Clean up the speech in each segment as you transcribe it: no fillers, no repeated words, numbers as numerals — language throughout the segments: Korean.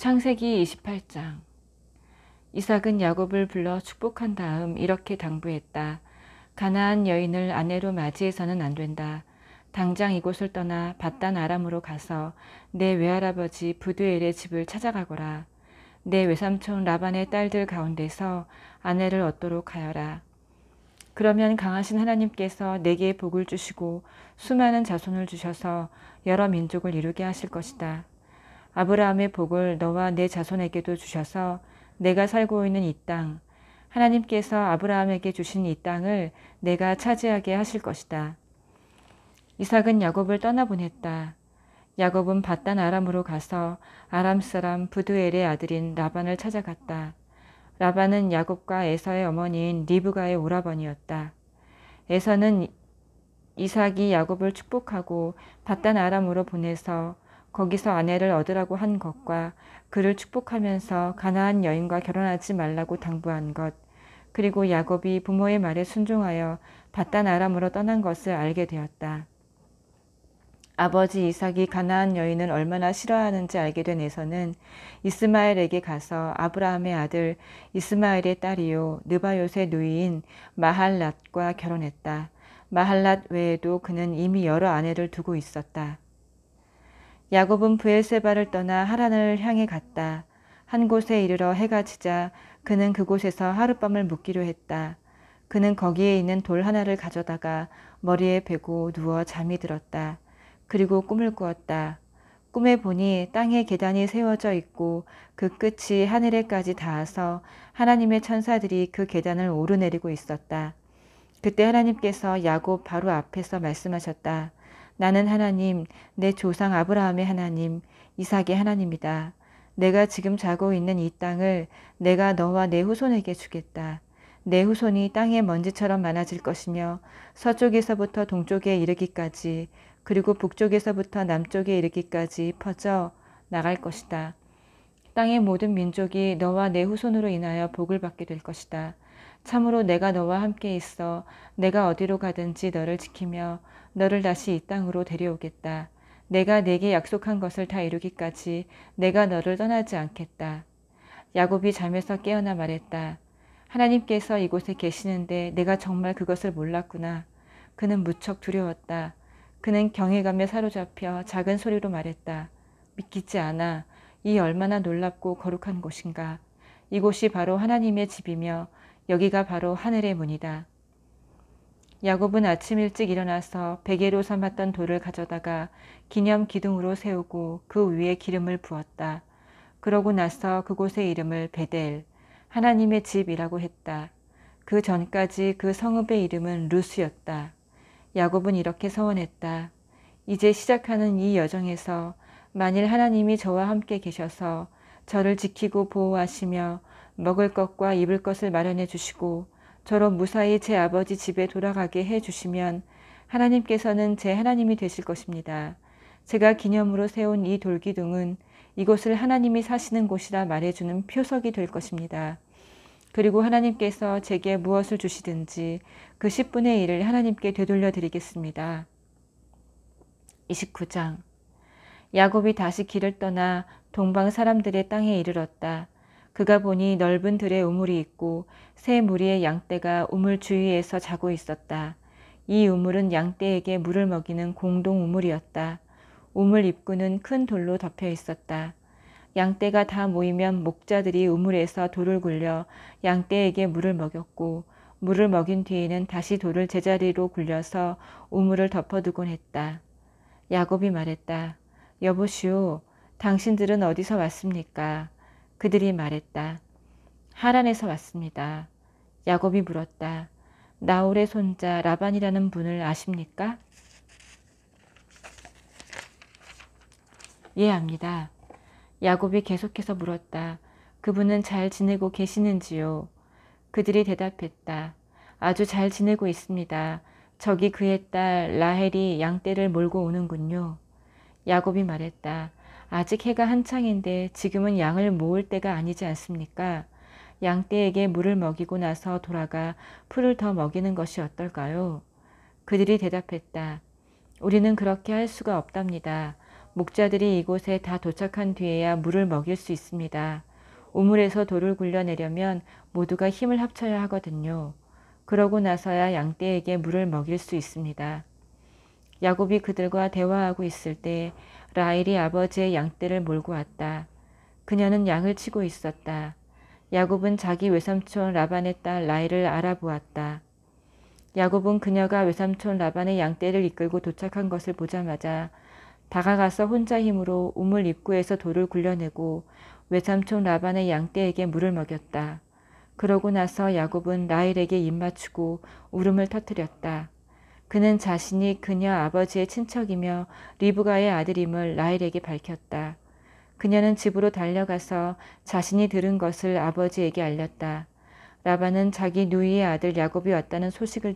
창세기 28장. 이삭은 야곱을 불러 축복한 다음 이렇게 당부했다. 가나안 여인을 아내로 맞이해서는 안 된다. 당장 이곳을 떠나 밧단 아람으로 가서 내 외할아버지 부두엘의 집을 찾아가거라. 내 외삼촌 라반의 딸들 가운데서 아내를 얻도록 하여라. 그러면 강하신 하나님께서 내게 복을 주시고 수많은 자손을 주셔서 여러 민족을 이루게 하실 것이다. 아브라함의 복을 너와 내 자손에게도 주셔서 내가 살고 있는 이 땅, 하나님께서 아브라함에게 주신 이 땅을 내가 차지하게 하실 것이다. 이삭은 야곱을 떠나보냈다. 야곱은 밧단 아람으로 가서 아람 사람 부두엘의 아들인 라반을 찾아갔다. 라반은 야곱과 에서의 어머니인 리브가의 오라버니였다. 에서는 이삭이 야곱을 축복하고 밧단 아람으로 보내서 거기서 아내를 얻으라고 한 것과 그를 축복하면서 가나안 여인과 결혼하지 말라고 당부한 것, 그리고 야곱이 부모의 말에 순종하여 밧단 아람으로 떠난 것을 알게 되었다. 아버지 이삭이 가나안 여인을 얼마나 싫어하는지 알게 된 에서는 이스마엘에게 가서 아브라함의 아들 이스마엘의 딸이요 느바요의 누이인 마할랏과 결혼했다. 마할랏 외에도 그는 이미 여러 아내를 두고 있었다. 야곱은 브엘세바를 떠나 하란을 향해 갔다. 한 곳에 이르러 해가 지자 그는 그곳에서 하룻밤을 묵기로 했다. 그는 거기에 있는 돌 하나를 가져다가 머리에 베고 누워 잠이 들었다. 그리고 꿈을 꾸었다. 꿈에 보니 땅에 계단이 세워져 있고 그 끝이 하늘에까지 닿아서 하나님의 천사들이 그 계단을 오르내리고 있었다. 그때 하나님께서 야곱 바로 앞에서 말씀하셨다. 나는 하나님, 내 조상 아브라함의 하나님, 이삭의 하나님이다. 내가 지금 자고 있는 이 땅을 내가 너와 내 후손에게 주겠다. 내 후손이 땅의 먼지처럼 많아질 것이며 서쪽에서부터 동쪽에 이르기까지 그리고 북쪽에서부터 남쪽에 이르기까지 퍼져 나갈 것이다. 땅의 모든 민족이 너와 내 후손으로 인하여 복을 받게 될 것이다. 참으로 내가 너와 함께 있어 내가 어디로 가든지 너를 지키며 너를 다시 이 땅으로 데려오겠다. 내가 내게 약속한 것을 다 이루기까지 내가 너를 떠나지 않겠다. 야곱이 잠에서 깨어나 말했다. 하나님께서 이곳에 계시는데 내가 정말 그것을 몰랐구나. 그는 무척 두려웠다. 그는 경외감에 사로잡혀 작은 소리로 말했다. 믿기지 않아. 이 얼마나 놀랍고 거룩한 곳인가. 이곳이 바로 하나님의 집이며 여기가 바로 하늘의 문이다. 야곱은 아침 일찍 일어나서 베개로 삼았던 돌을 가져다가 기념 기둥으로 세우고 그 위에 기름을 부었다. 그러고 나서 그곳의 이름을 베델, 하나님의 집이라고 했다. 그 전까지 그 성읍의 이름은 루스였다. 야곱은 이렇게 서원했다. 이제 시작하는 이 여정에서 만일 하나님이 저와 함께 계셔서 저를 지키고 보호하시며 먹을 것과 입을 것을 마련해 주시고 저로 무사히 제 아버지 집에 돌아가게 해 주시면 하나님께서는 제 하나님이 되실 것입니다. 제가 기념으로 세운 이 돌기둥은 이곳을 하나님이 사시는 곳이라 말해주는 표석이 될 것입니다. 그리고 하나님께서 제게 무엇을 주시든지 그 10분의 1을 하나님께 되돌려 드리겠습니다. 29장. 야곱이 다시 길을 떠나 동방 사람들의 땅에 이르렀다. 그가 보니 넓은 들에 우물이 있고 새 무리의 양떼가 우물 주위에서 자고 있었다. 이 우물은 양떼에게 물을 먹이는 공동 우물이었다. 우물 입구는 큰 돌로 덮여 있었다. 양떼가 다 모이면 목자들이 우물에서 돌을 굴려 양떼에게 물을 먹였고 물을 먹인 뒤에는 다시 돌을 제자리로 굴려서 우물을 덮어두곤 했다. 야곱이 말했다. 여보시오, 당신들은 어디서 왔습니까? 그들이 말했다. 하란에서 왔습니다. 야곱이 물었다. 나홀의 손자 라반이라는 분을 아십니까? 예, 압니다. 야곱이 계속해서 물었다. 그분은 잘 지내고 계시는지요? 그들이 대답했다. 아주 잘 지내고 있습니다. 저기 그의 딸 라헬이 양떼를 몰고 오는군요. 야곱이 말했다. 아직 해가 한창인데 지금은 양을 모을 때가 아니지 않습니까? 양떼에게 물을 먹이고 나서 돌아가 풀을 더 먹이는 것이 어떨까요? 그들이 대답했다. 우리는 그렇게 할 수가 없답니다. 목자들이 이곳에 다 도착한 뒤에야 물을 먹일 수 있습니다. 우물에서 돌을 굴려내려면 모두가 힘을 합쳐야 하거든요. 그러고 나서야 양떼에게 물을 먹일 수 있습니다. 야곱이 그들과 대화하고 있을 때 라헬이 아버지의 양떼를 몰고 왔다. 그녀는 양을 치고 있었다. 야곱은 자기 외삼촌 라반의 딸 라헬을 알아보았다. 야곱은 그녀가 외삼촌 라반의 양떼를 이끌고 도착한 것을 보자마자 다가가서 혼자 힘으로 우물 입구에서 돌을 굴려내고 외삼촌 라반의 양떼에게 물을 먹였다. 그러고 나서 야곱은 라헬에게 입맞추고 울음을 터뜨렸다. 그는 자신이 그녀 아버지의 친척이며 리브가의 아들임을 라헬에게 밝혔다. 그녀는 집으로 달려가서 자신이 들은 것을 아버지에게 알렸다. 라반은 자기 누이의 아들 야곱이 왔다는 소식을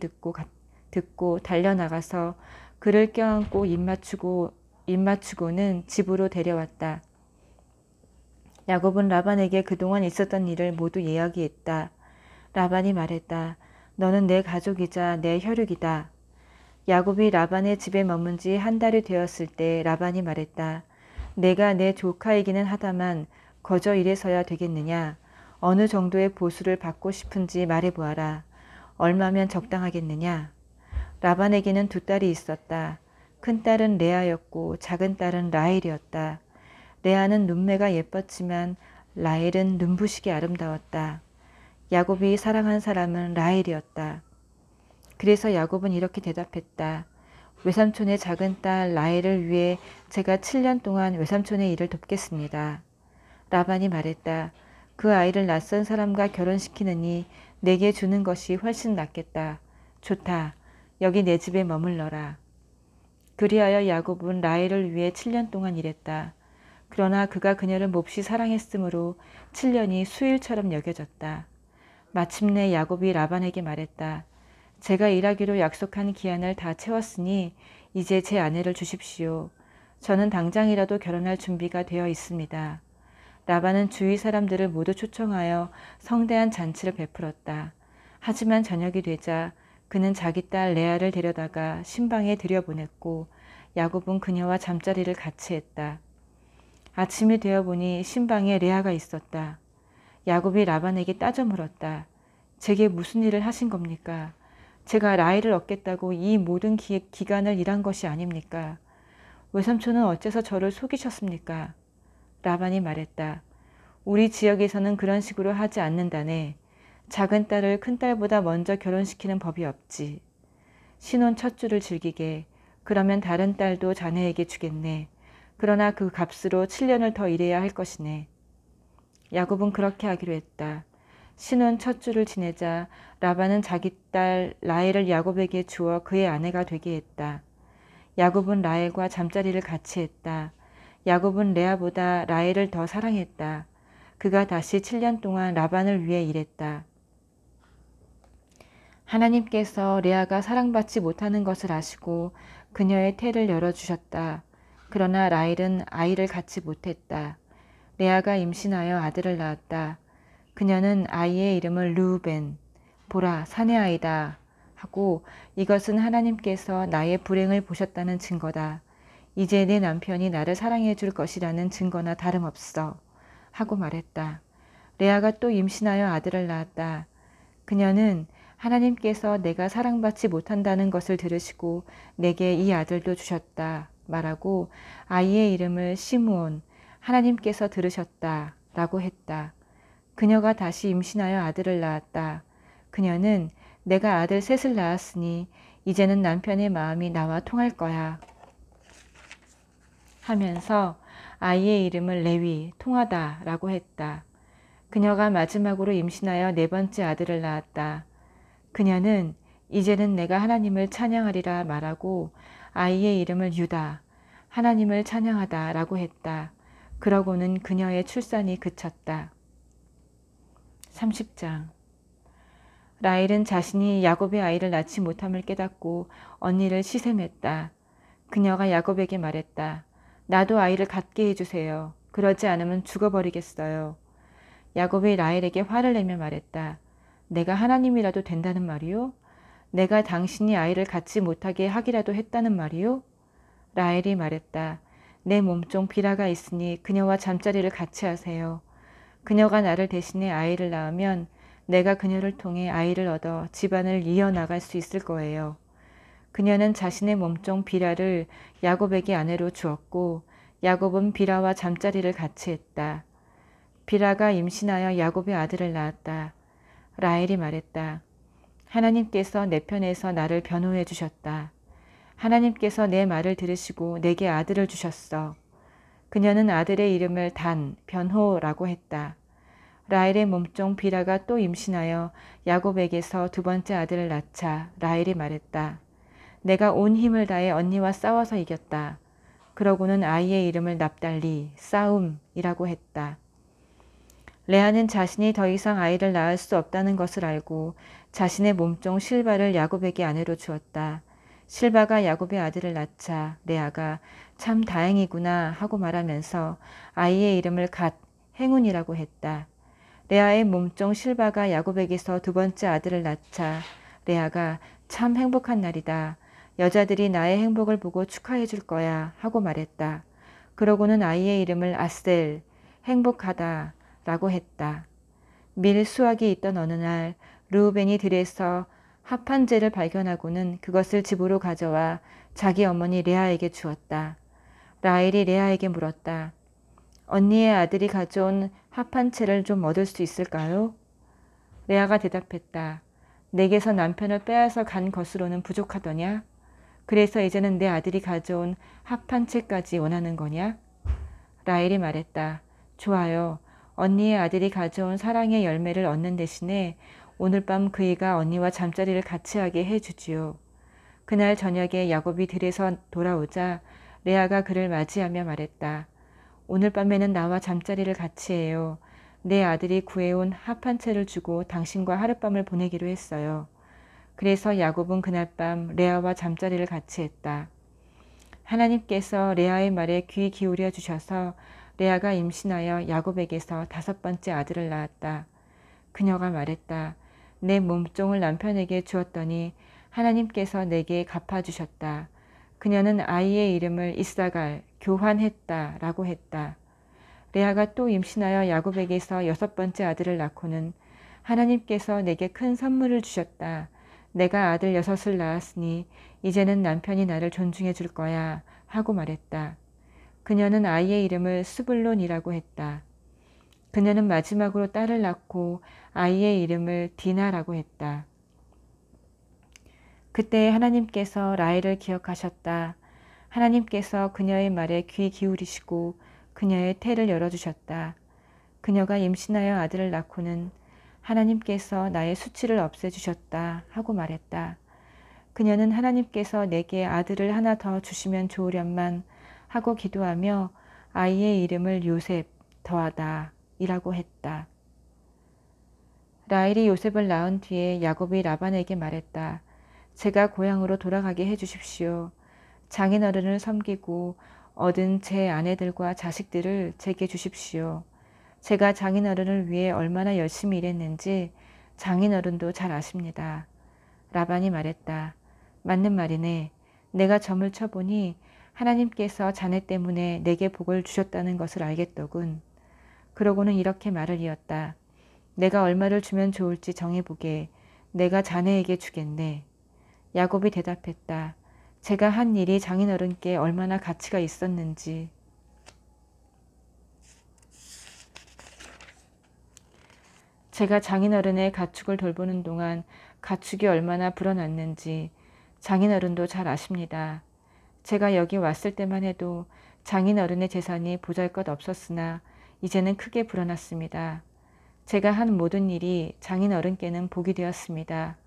듣고 달려나가서 그를 껴안고 입맞추고는 집으로 데려왔다. 야곱은 라반에게 그동안 있었던 일을 모두 이야기했다. 라반이 말했다. 너는 내 가족이자 내 혈육이다. 야곱이 라반의 집에 머문 지 한 달이 되었을 때 라반이 말했다. 내가 내 조카이기는 하다만 거저 이래서야 되겠느냐. 어느 정도의 보수를 받고 싶은지 말해보아라. 얼마면 적당하겠느냐. 라반에게는 두 딸이 있었다. 큰 딸은 레아였고 작은 딸은 라헬이었다. 레아는 눈매가 예뻤지만 라헬은 눈부시게 아름다웠다. 야곱이 사랑한 사람은 라헬이었다. 그래서 야곱은 이렇게 대답했다. 외삼촌의 작은 딸 라헬을 위해 제가 7년 동안 외삼촌의 일을 돕겠습니다. 라반이 말했다. 그 아이를 낯선 사람과 결혼시키느니 내게 주는 것이 훨씬 낫겠다. 좋다. 여기 내 집에 머물러라. 그리하여 야곱은 라헬을 위해 7년 동안 일했다. 그러나 그가 그녀를 몹시 사랑했으므로 7년이 수일처럼 여겨졌다. 마침내 야곱이 라반에게 말했다. 제가 일하기로 약속한 기한을 다 채웠으니 이제 제 아내를 주십시오. 저는 당장이라도 결혼할 준비가 되어 있습니다. 라반은 주위 사람들을 모두 초청하여 성대한 잔치를 베풀었다. 하지만 저녁이 되자 그는 자기 딸 레아를 데려다가 신방에 들여보냈고 야곱은 그녀와 잠자리를 같이 했다. 아침이 되어보니 신방에 레아가 있었다. 야곱이 라반에게 따져 물었다. 제게 무슨 일을 하신 겁니까? 제가 라헬을 얻겠다고 이 모든 기간을 일한 것이 아닙니까? 외삼촌은 어째서 저를 속이셨습니까? 라반이 말했다. 우리 지역에서는 그런 식으로 하지 않는다네. 작은 딸을 큰 딸보다 먼저 결혼시키는 법이 없지. 신혼 첫 주를 즐기게. 그러면 다른 딸도 자네에게 주겠네. 그러나 그 값으로 7년을 더 일해야 할 것이네. 야곱은 그렇게 하기로 했다. 신혼 첫 주를 지내자 라반은 자기 딸 라헬을 야곱에게 주어 그의 아내가 되게 했다. 야곱은 라헬과 잠자리를 같이 했다. 야곱은 레아보다 라헬을 더 사랑했다. 그가 다시 7년 동안 라반을 위해 일했다. 하나님께서 레아가 사랑받지 못하는 것을 아시고 그녀의 태를 열어주셨다. 그러나 라헬은 아이를 갖지 못했다. 레아가 임신하여 아들을 낳았다. 그녀는 아이의 이름을 르우벤, 보라 사내 아이다 하고 이것은 하나님께서 나의 불행을 보셨다는 증거다. 이제 내 남편이 나를 사랑해 줄 것이라는 증거나 다름없어 하고 말했다. 레아가 또 임신하여 아들을 낳았다. 그녀는 하나님께서 내가 사랑받지 못한다는 것을 들으시고 내게 이 아들도 주셨다 말하고 아이의 이름을 시므온, 하나님께서 들으셨다 라고 했다. 그녀가 다시 임신하여 아들을 낳았다. 그녀는 내가 아들 셋을 낳았으니 이제는 남편의 마음이 나와 통할 거야 하면서 아이의 이름을 레위, 통하다 라고 했다. 그녀가 마지막으로 임신하여 네 번째 아들을 낳았다. 그녀는 이제는 내가 하나님을 찬양하리라 말하고 아이의 이름을 유다, 하나님을 찬양하다 라고 했다. 그러고는 그녀의 출산이 그쳤다. 30장. 라헬은 자신이 야곱의 아이를 낳지 못함을 깨닫고 언니를 시샘했다. 그녀가 야곱에게 말했다. 나도 아이를 갖게 해주세요. 그러지 않으면 죽어버리겠어요. 야곱이 라헬에게 화를 내며 말했다. 내가 하나님이라도 된다는 말이요? 내가 당신이 아이를 갖지 못하게 하기라도 했다는 말이요? 라헬이 말했다. 내 몸종 비라가 있으니 그녀와 잠자리를 같이 하세요. 그녀가 나를 대신해 아이를 낳으면 내가 그녀를 통해 아이를 얻어 집안을 이어나갈 수 있을 거예요. 그녀는 자신의 몸종 비라를 야곱에게 아내로 주었고 야곱은 비라와 잠자리를 같이 했다. 비라가 임신하여 야곱의 아들을 낳았다. 라헬이 말했다. 하나님께서 내 편에서 나를 변호해 주셨다. 하나님께서 내 말을 들으시고 내게 아들을 주셨어. 그녀는 아들의 이름을 단, 변호라고 했다. 라헬의 몸종 비라가 또 임신하여 야곱에게서 두 번째 아들을 낳자 라헬이 말했다. 내가 온 힘을 다해 언니와 싸워서 이겼다. 그러고는 아이의 이름을 납달리, 싸움이라고 했다. 레아는 자신이 더 이상 아이를 낳을 수 없다는 것을 알고 자신의 몸종 실바를 야곱에게 아내로 주었다. 실바가 야곱의 아들을 낳자 레아가 참 다행이구나 하고 말하면서 아이의 이름을 갓, 행운이라고 했다. 레아의 몸종 실바가 야곱에게서 두 번째 아들을 낳자 레아가 참 행복한 날이다. 여자들이 나의 행복을 보고 축하해 줄 거야 하고 말했다. 그러고는 아이의 이름을 아셀, 행복하다 라고 했다. 밀 수확이 있던 어느 날 르우벤이 들에서 합한재를 발견하고는 그것을 집으로 가져와 자기 어머니 레아에게 주었다. 라헬이 레아에게 물었다. 언니의 아들이 가져온 합한채를 좀 얻을 수 있을까요? 레아가 대답했다. 내게서 남편을 빼앗아 간 것으로는 부족하더냐? 그래서 이제는 내 아들이 가져온 합한채까지 원하는 거냐? 라헬이 말했다. 좋아요. 언니의 아들이 가져온 사랑의 열매를 얻는 대신에 오늘 밤 그이가 언니와 잠자리를 같이 하게 해주지요. 그날 저녁에 야곱이 들에서 돌아오자 레아가 그를 맞이하며 말했다. 오늘 밤에는 나와 잠자리를 같이 해요. 내 아들이 구해온 합한채를 주고 당신과 하룻밤을 보내기로 했어요. 그래서 야곱은 그날 밤 레아와 잠자리를 같이 했다. 하나님께서 레아의 말에 귀 기울여 주셔서 레아가 임신하여 야곱에게서 다섯 번째 아들을 낳았다. 그녀가 말했다. 내 몸종을 남편에게 주었더니 하나님께서 내게 갚아주셨다. 그녀는 아이의 이름을 이사갈, 교환했다 라고 했다. 레아가 또 임신하여 야곱에게서 여섯 번째 아들을 낳고는 하나님께서 내게 큰 선물을 주셨다. 내가 아들 여섯을 낳았으니 이제는 남편이 나를 존중해 줄 거야 하고 말했다. 그녀는 아이의 이름을 스불론이라고 했다. 그녀는 마지막으로 딸을 낳고 아이의 이름을 디나라고 했다. 그때 하나님께서 라헬을 기억하셨다. 하나님께서 그녀의 말에 귀 기울이시고 그녀의 태를 열어주셨다. 그녀가 임신하여 아들을 낳고는 하나님께서 나의 수치를 없애주셨다 하고 말했다. 그녀는 하나님께서 내게 아들을 하나 더 주시면 좋으련만 하고 기도하며 아이의 이름을 요셉 더하다 이라고 했다. 라헬이 요셉을 낳은 뒤에 야곱이 라반에게 말했다. 제가 고향으로 돌아가게 해주십시오. 장인어른을 섬기고 얻은 제 아내들과 자식들을 제게 주십시오. 제가 장인어른을 위해 얼마나 열심히 일했는지 장인어른도 잘 아십니다. 라반이 말했다. 맞는 말이네. 내가 점을 쳐보니 하나님께서 자네 때문에 내게 복을 주셨다는 것을 알겠더군. 그러고는 이렇게 말을 이었다. 내가 얼마를 주면 좋을지 정해보게. 내가 자네에게 주겠네. 야곱이 대답했다. 제가 한 일이 장인어른께 얼마나 가치가 있었는지. 제가 장인어른의 가축을 돌보는 동안 가축이 얼마나 불어났는지 장인어른도 잘 아십니다. 제가 여기 왔을 때만 해도 장인어른의 재산이 보잘것없었으나 이제는 크게 불어났습니다. 제가 한 모든 일이 장인어른께는 복이 되었습니다.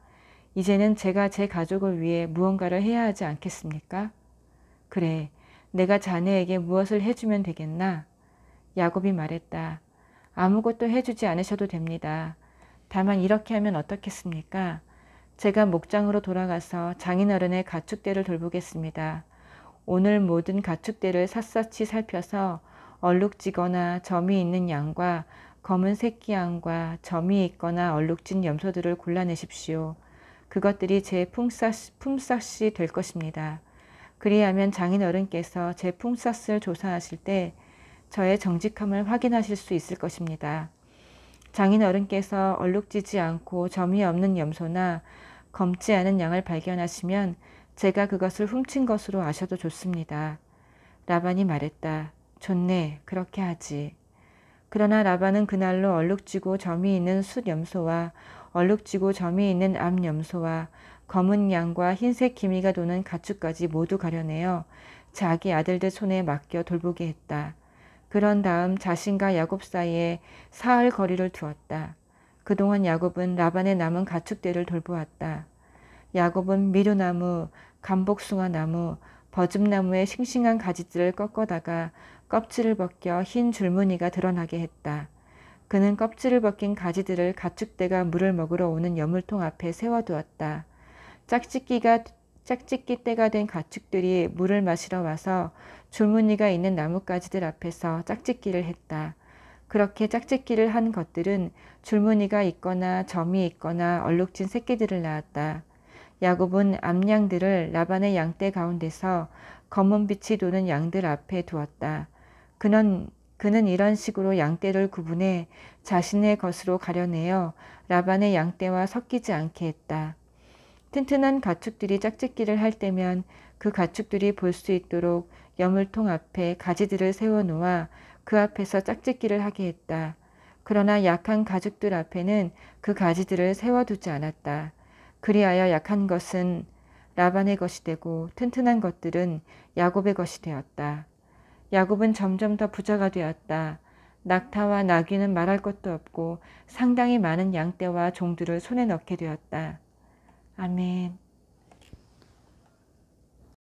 이제는 제가 제 가족을 위해 무언가를 해야 하지 않겠습니까? 그래, 내가 자네에게 무엇을 해주면 되겠나? 야곱이 말했다. 아무것도 해주지 않으셔도 됩니다. 다만 이렇게 하면 어떻겠습니까? 제가 목장으로 돌아가서 장인어른의 가축대를 돌보겠습니다. 오늘 모든 가축대를 샅샅이 살펴서 얼룩지거나 점이 있는 양과 검은 새끼 양과 점이 있거나 얼룩진 염소들을 골라내십시오. 그것들이 제 품삯이 될 것입니다. 그리하면 장인어른께서 제 품삯을 조사하실 때 저의 정직함을 확인하실 수 있을 것입니다. 장인어른께서 얼룩지지 않고 점이 없는 염소나 검지 않은 양을 발견하시면 제가 그것을 훔친 것으로 아셔도 좋습니다. 라반이 말했다. 좋네, 그렇게 하지. 그러나 라반은 그날로 얼룩지고 점이 있는 숫 염소와 얼룩지고 점이 있는 암 염소와 검은 양과 흰색 기미가 도는 가축까지 모두 가려내어 자기 아들들 손에 맡겨 돌보게 했다. 그런 다음 자신과 야곱 사이에 사흘 거리를 두었다. 그동안 야곱은 라반의 남은 가축들을 돌보았다. 야곱은 미루나무, 감복숭아나무, 버즘나무의 싱싱한 가지들을 꺾어다가 껍질을 벗겨 흰 줄무늬가 드러나게 했다. 그는 껍질을 벗긴 가지들을 가축대가 물을 먹으러 오는 여물통 앞에 세워두었다. 짝짓기 때가 된 가축들이 물을 마시러 와서 줄무늬가 있는 나뭇가지들 앞에서 짝짓기를 했다. 그렇게 짝짓기를 한 것들은 줄무늬가 있거나 점이 있거나 얼룩진 새끼들을 낳았다. 야곱은 암양들을 라반의 양떼 가운데서 검은 빛이 도는 양들 앞에 두었다. 그는 이런 식으로 양떼를 구분해 자신의 것으로 가려내어 라반의 양떼와 섞이지 않게 했다. 튼튼한 가축들이 짝짓기를 할 때면 그 가축들이 볼 수 있도록 여물통 앞에 가지들을 세워놓아 그 앞에서 짝짓기를 하게 했다. 그러나 약한 가축들 앞에는 그 가지들을 세워두지 않았다. 그리하여 약한 것은 라반의 것이 되고 튼튼한 것들은 야곱의 것이 되었다. 야곱은 점점 더 부자가 되었다. 낙타와 나귀는 말할 것도 없고 상당히 많은 양떼와 종들을 손에 넣게 되었다. 아멘.